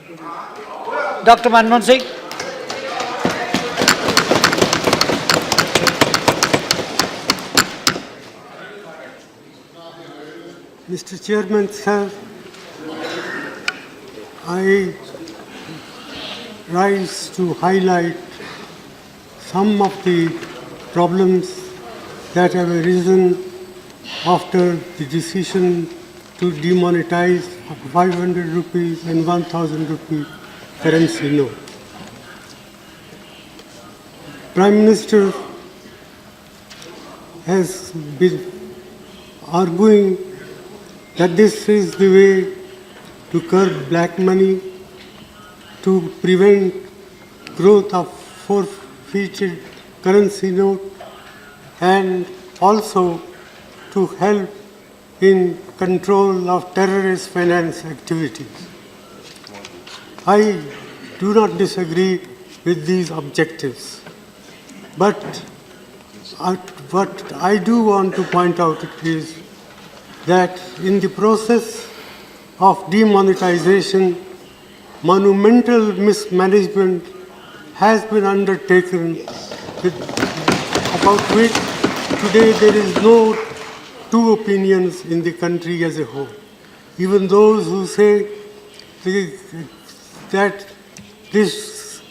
Dr. Manmohan Singh. Mr. Chairman, sir, I rise to highlight some of the problems that have arisen after the decision to demonetize 500 rupees and 1000 rupee currency note. Prime Minister has been arguing that this is the way to curb black money, to prevent growth of forfeited currency note, and also to help in control of terrorist finance activities. I do not disagree with these objectives, but what I do want to point out is that in the process of demonetization, monumental mismanagement has been undertaken, about which today there is no two opinions in the country as a whole. Even those who say that this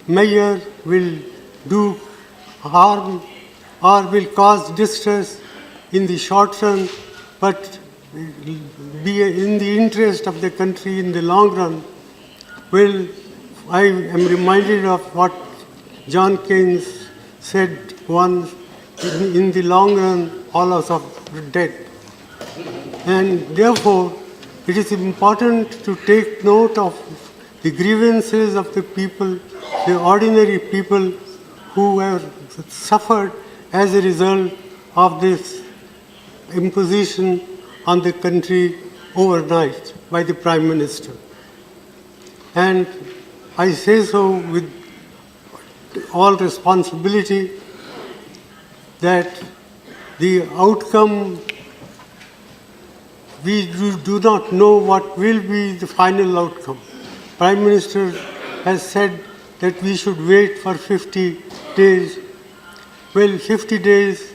measure will do harm or will cause distress in the short run, but be in the interest of the country in the long run. Well, I am reminded of what John Keynes said once, in the long run, all of us are dead. And therefore, it is important to take note of the grievances of the people, the ordinary people who have suffered as a result of this imposition on the country overnight by the Prime Minister. And I say so with all responsibility that the outcome, we do not know what will be the final outcome. Prime Minister has said that we should wait for 50 days. Well, 50 days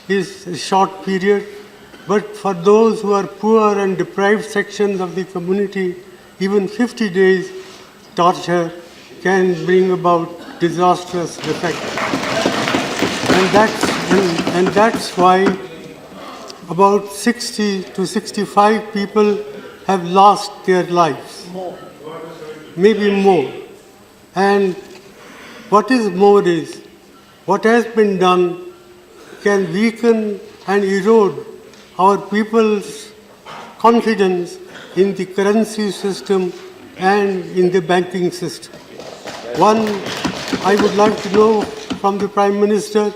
is a short period, but for those who are poor and deprived sections of the community, even 50 days torture can bring about disastrous effect. And that's why about 60 to 65 people have lost their lives. Maybe more. And what is more is, what has been done can weaken and erode our people's confidence in the currency system and in the banking system. One, I would like to know from the Prime Minister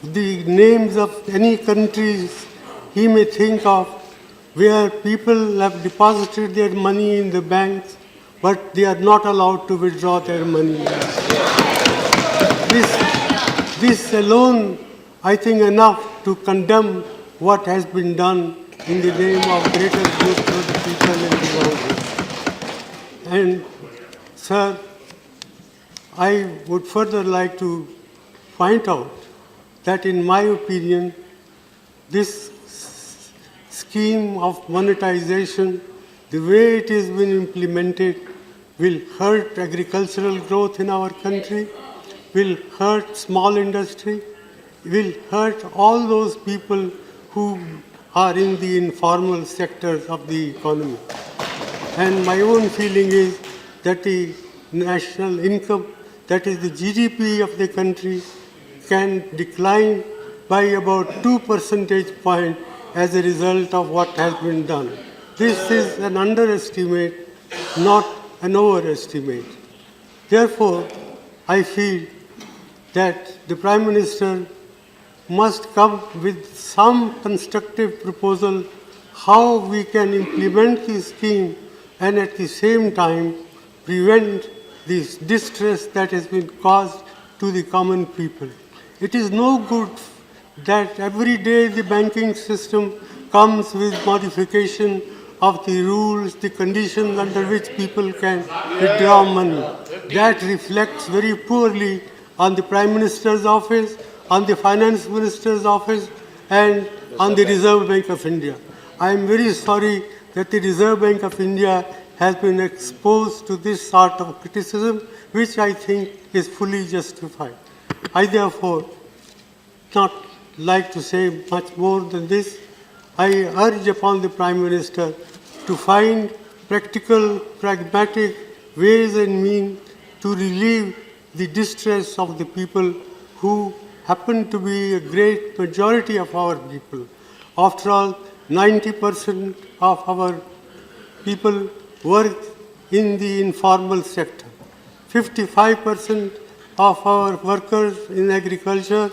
the names of any countries he may think of where people have deposited their money in the banks, but they are not allowed to withdraw their money. This alone, I think, enough to condemn what has been done in the name of greater good for the people in the long run. And, sir, I would further like to point out that, in my opinion, this scheme of monetization, the way it has been implemented, will hurt agricultural growth in our country, will hurt small industry, will hurt all those people who are in the informal sectors of the economy. And my own feeling is that the national income, that is the GDP of the country, can decline by about 2 percentage points as a result of what has been done. This is an underestimate, not an overestimate. Therefore, I feel that the Prime Minister must come with some constructive proposal how we can implement the scheme and at the same time prevent this distress that has been caused to the common people. It is no good that every day the banking system comes with modification of the rules, the conditions under which people can withdraw money. That reflects very poorly on the Prime Minister's office, on the Finance Minister's office, and on the Reserve Bank of India. I am very sorry that the Reserve Bank of India has been exposed to this sort of criticism, which I think is fully justified. I therefore not like to say much more than this. I urge upon the Prime Minister to find practical, pragmatic ways and means to relieve the distress of the people who happen to be a great majority of our people. After all, 90% of our people work in the informal sector. 55% of our workers in agriculture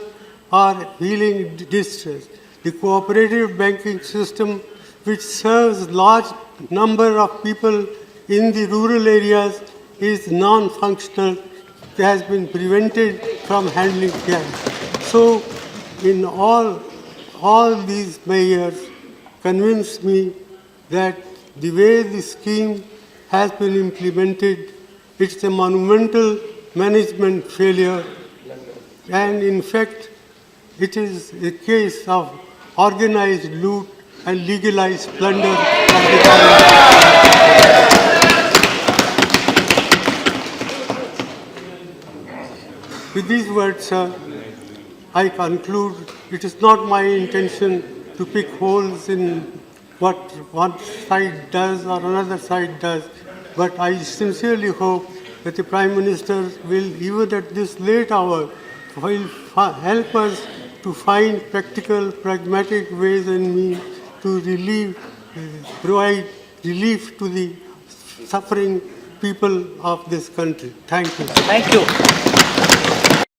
are feeling distress. The cooperative banking system, which serves large number of people in the rural areas, is non-functional, has been prevented from handling cash. So, in all these measures convince me that the way the scheme has been implemented, it's a monumental management failure, and in fact, it is a case of organized loot and legalized plunder of the government. With these words, sir, I conclude it is not my intention to pick holes in what one side does or another side does, but I sincerely hope that the Prime Minister will, even at this late hour, will help us to find practical, pragmatic ways and means to provide relief to the suffering people of this country. Thank you. Thank you.